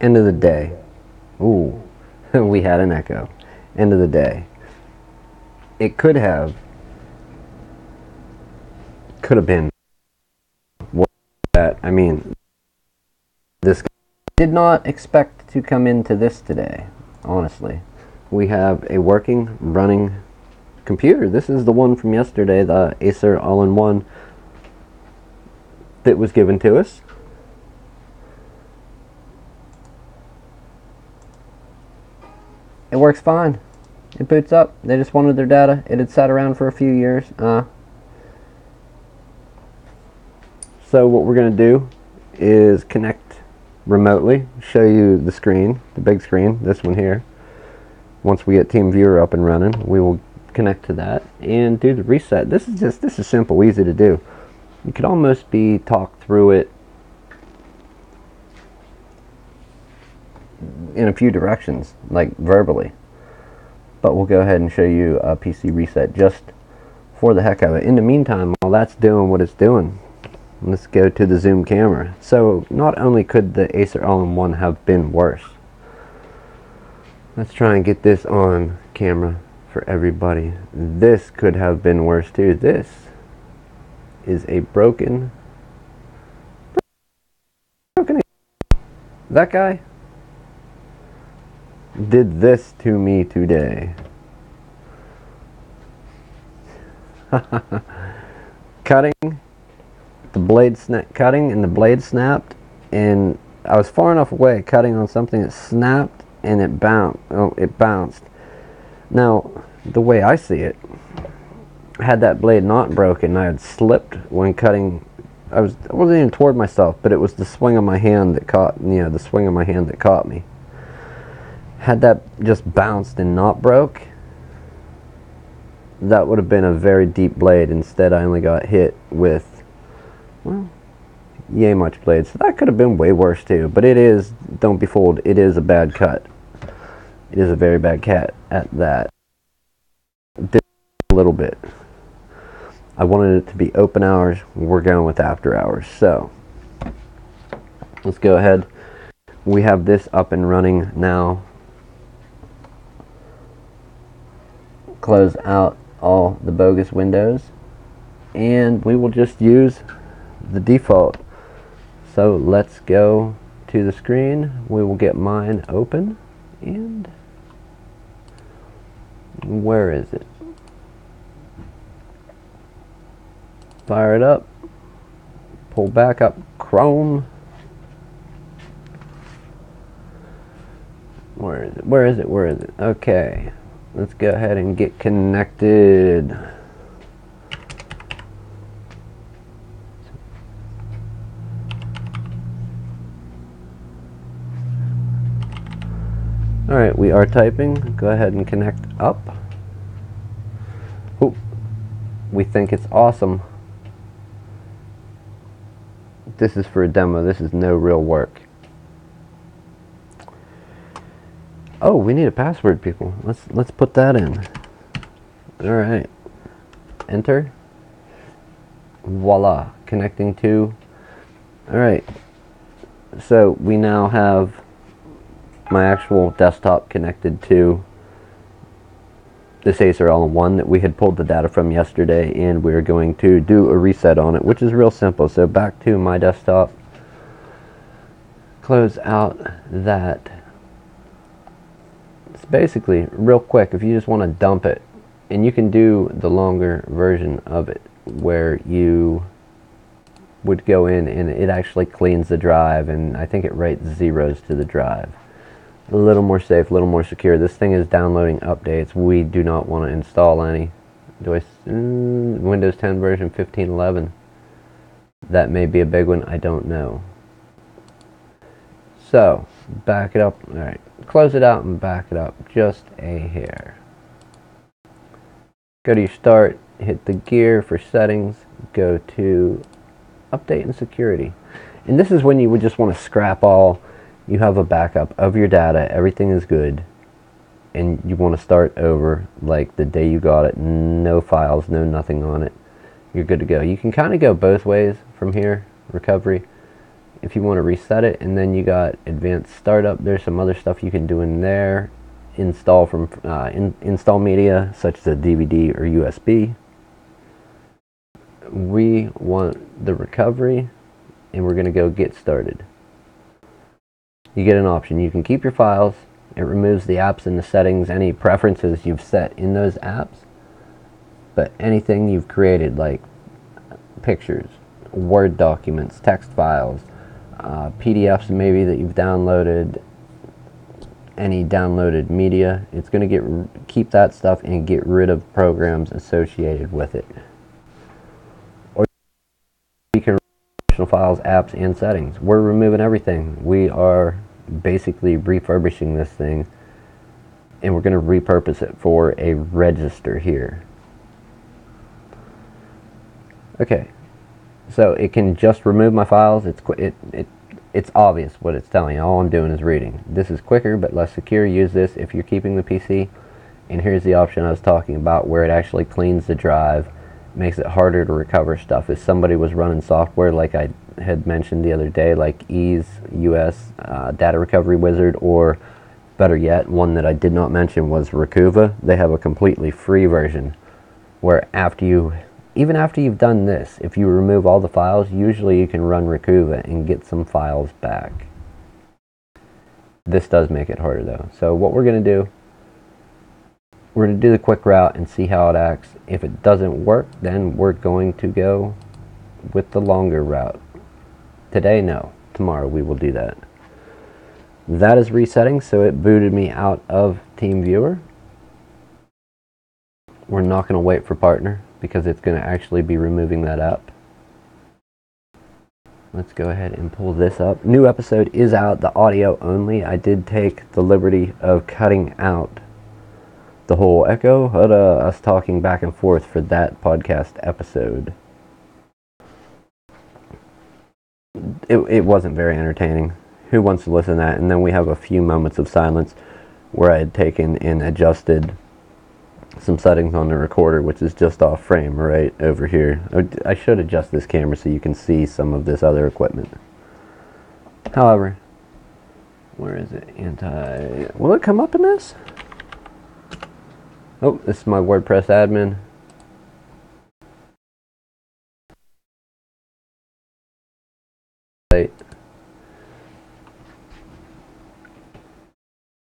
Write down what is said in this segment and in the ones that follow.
End of the day. Ooh, we had an echo. End of the day. It could have been that. I mean, this did not expect to come into this today, honestly. We have a working, running computer. This is the one from yesterday, the Acer all-in-one that was given to us. It works fine. It boots up. They just wanted their data. It had sat around for a few years. So what we're going to do is connect remotely, show you the screen, the big screen, this one here. Once we get TeamViewer up and running, we will connect to that and do the reset. This is simple, easy to do. You could almost be talked through it in a few directions, like verbally. But we'll go ahead and show you a PC reset just for the heck of it. In the meantime, while that's doing what it's doing, let's go to the zoom camera. So not only could the Acer all-in-one have been worse, let's try and get this on camera for everybody. This could have been worse too. This is a broken that guy did this to me today. Cutting the blade cutting and the blade snapped, and I was far enough away cutting on something that snapped and it bounced. Now, the way I see it, had that blade not broken, I had slipped when cutting. I wasn't even toward myself, but it was the swing of my hand that caught me. Had that just bounced and not broke, that would have been a very deep blade. Instead, I only got hit with, well, yay much blade. So that could have been way worse too. But it is, don't be fooled, it is a bad cut. It is a very bad cut at that. Did a little bit. I wanted it to be open hours. We're going with after hours. So let's go ahead. We have this up and running now. Close out all the bogus windows, and we will just use the default. So let's go to the screen. We will get mine open, and where is it? Fire it up, pull back up Chrome. Where is it? Okay, let's go ahead and get connected. Alright, we are typing. Go ahead and connect up. Ooh, we think it's awesome. This is for a demo. This is no real work. Oh, we need a password, people. Let's put that in. Alright. Enter. Voila. Connecting to. Alright. So we now have my actual desktop connected to this Acer all-in-one that we had pulled the data from yesterday, and we're going to do a reset on it, which is real simple. So back to my desktop. Close out that. It's basically real quick if you just want to dump it, and you can do the longer version of it where you would go in and it actually cleans the drive, and I think it writes zeros to the drive. A little more safe, a little more secure. This thing is downloading updates. We do not want to install any. Windows 10 version 15.11. That may be a big one. I don't know. So back it up. All right, close it out and back it up just a hair. Go to your start. Hit the gear for settings. Go to update and security. And this is when you would just want to scrap all. You have a backup of your data, everything is good, and you want to start over like the day you got it, no files, no nothing on it. You're good to go. You can kind of go both ways from here, recovery. if you want to reset it. And then you got advanced startup. There's some other stuff you can do in there. Install from install media such as a DVD or USB. We want the recovery, and we're going to go get started. You get an option. You can keep your files. It removes the apps and the settings, any preferences you've set in those apps. But anything you've created, like pictures, Word documents, text files, PDFs maybe that you've downloaded, any downloaded media, it's going to keep that stuff and get rid of programs associated with it. Or you can remove files, apps, and settings. We're removing everything. We are basically refurbishing this thing, and we're going to repurpose it for a register here. Okay, so it can just remove my files. It's obvious what it's telling you. All I'm doing is reading. This is quicker but less secure. Use this if you're keeping the PC. And here's the option I was talking about, where it actually cleans the drive, makes it harder to recover stuff. If somebody was running software like I had mentioned the other day, like Ease US Data Recovery Wizard, or better yet, one that I did not mention was Recuva. They have a completely free version where even after you've done this, if you remove all the files, usually you can run Recuva and get some files back. This does make it harder though. So what we're going to do, we're going to do the quick route and see how it acts. If it doesn't work, then we're going to go with the longer route. Today, no. Tomorrow we will do that. That is resetting, so it booted me out of TeamViewer. We're not going to wait for partner, because it's going to actually be removing that app. Let's go ahead and pull this up. New episode is out, the audio only. I did take the liberty of cutting out the whole echo, us talking back and forth for that podcast episode. It wasn't very entertaining. Who wants to listen to that? And then we have a few moments of silence where I had taken and adjusted some settings on the recorder, which is just off frame right over here. I should adjust this camera so you can see some of this other equipment. However, where is it? Will it come up in this? Oh, this is my WordPress admin.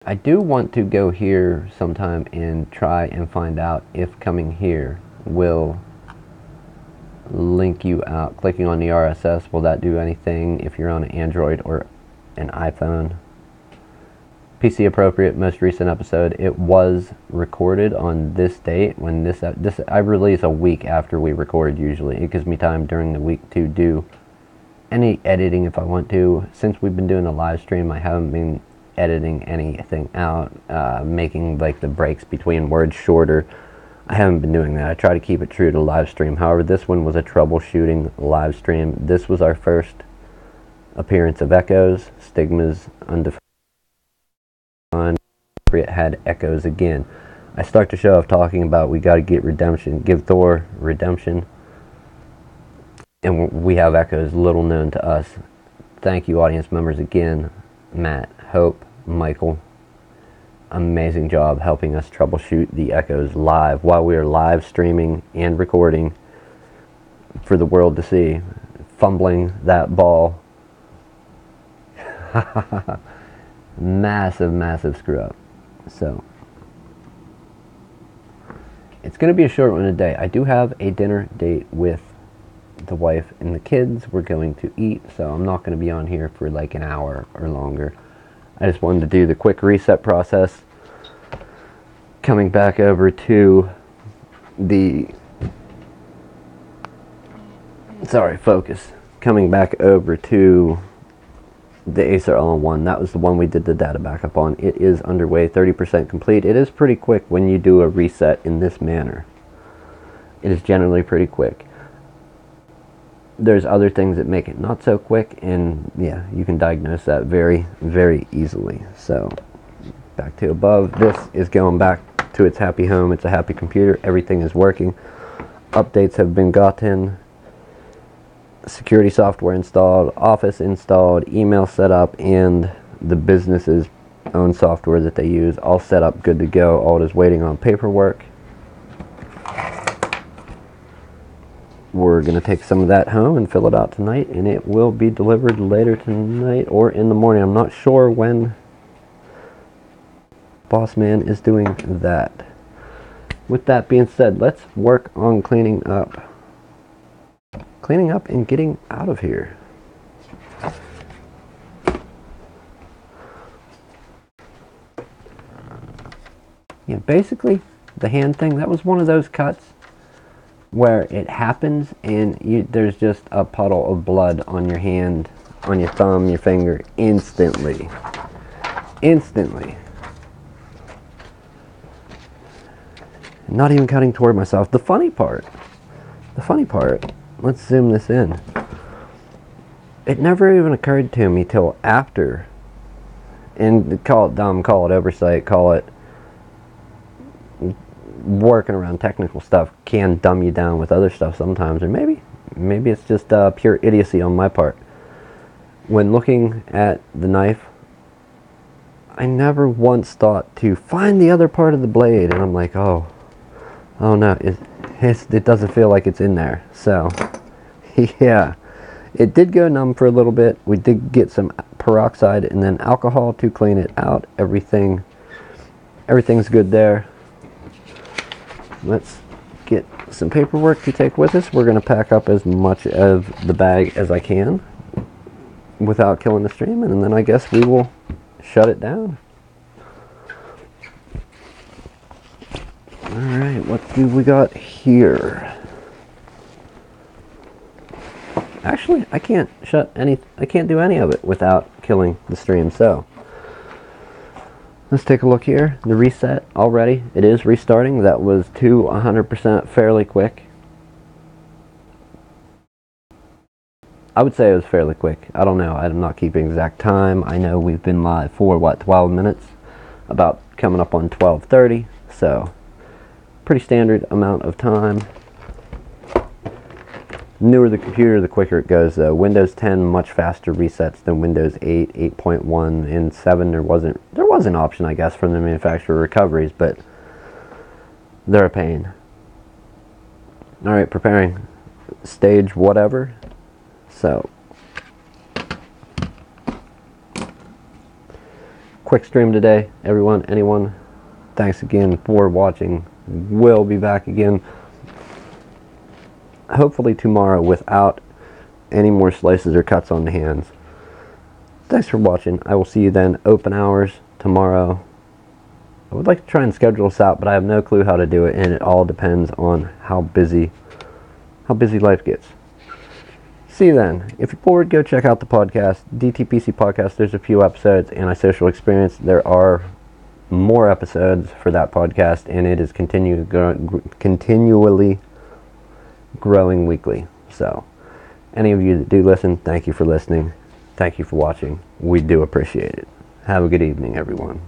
I do want to go here sometime and try and find out if coming here will link you out. Clicking on the RSS, will that do anything if you're on an Android or an iPhone? PC appropriate, most recent episode. It was recorded on this date. When this I release a week after we record usually. It gives me time during the week to do any editing if I want to. Since we've been doing a live stream, I haven't been editing anything out, making like the breaks between words shorter. I haven't been doing that. I try to keep it true to live stream. However, this one was a troubleshooting live stream. This was our first appearance of echoes. Stigmas undefined. It had echoes again. I start the show off talking about we got to get redemption, give Thor redemption, and we have echoes, little known to us. Thank you, audience members, again. Matt, Hope, Michael, amazing job helping us troubleshoot the echoes live while we are live streaming and recording for the world to see. Fumbling that ball. Massive screw up. So it's going to be a short one today. I do have a dinner date with the wife and the kids. We're going to eat, so I'm not going to be on here for like an hour or longer. I just wanted to do the quick reset process. Coming back over to the coming back over to the Acer All-in-One. That was the one we did the data backup on. It is underway, 30% complete. It is pretty quick when you do a reset in this manner. It is generally pretty quick. There's other things that make it not so quick, and yeah, you can diagnose that very, very easily. So, back to above. This is going back to its happy home. It's a happy computer. Everything is working. Updates have been gotten. security software installed, Office installed, email set up, and the business's own software that they use all set up, good to go. All is waiting on paperwork. We're going to take some of that home and fill it out tonight, and it will be delivered later tonight or in the morning. I'm not sure when Boss Man is doing that. With that being said, let's work on cleaning up and getting out of here. Yeah, basically the hand thing, that was one of those cuts where it happens and there's just a puddle of blood on your hand, on your thumb, your finger, instantly. Not even cutting toward myself. The funny part, let's zoom this in. It never even occurred to me till after, and call it dumb, call it oversight, call it working around technical stuff can dumb you down with other stuff sometimes, or maybe it's just pure idiocy on my part. When looking at the knife, I never once thought to find the other part of the blade, and I'm like, oh no, it doesn't feel like it's in there. So yeah, it did go numb for a little bit. We did get some peroxide and then alcohol to clean it out. Everything's good there. Let's get some paperwork to take with us. We're going to pack up as much of the bag as I can without killing the stream, and then I guess we will shut it down. Alright, what do we got here? Actually, I can't do any of it without killing the stream, so let's take a look here. The reset already, it is restarting. That was to 100% fairly quick. I would say it was fairly quick. I don't know. I'm not keeping exact time. I know we've been live for, 12 minutes? About coming up on 12:30. So, pretty standard amount of time. Newer the computer, the quicker it goes. Windows 10 much faster resets than Windows 8, 8.1, and 7. There was an option, I guess, from the manufacturer recoveries, but they're a pain. All right, preparing stage whatever. So, quick stream today, everyone, anyone. Thanks again for watching. We'll be back again hopefully tomorrow without any more slices or cuts on the hands. Thanks for watching. I will see you then. Open hours tomorrow. I would like to try and schedule this out, but I have no clue how to do it, and it all depends on how busy life gets. See you then. If you're bored, go check out the podcast, DTPC Podcast. There's a few episodes, Antisocial Experience. There are more episodes for that podcast, and it is continually growing weekly. So any of you that do listen, thank you for listening. Thank you for watching. We do appreciate it. Have a good evening, everyone.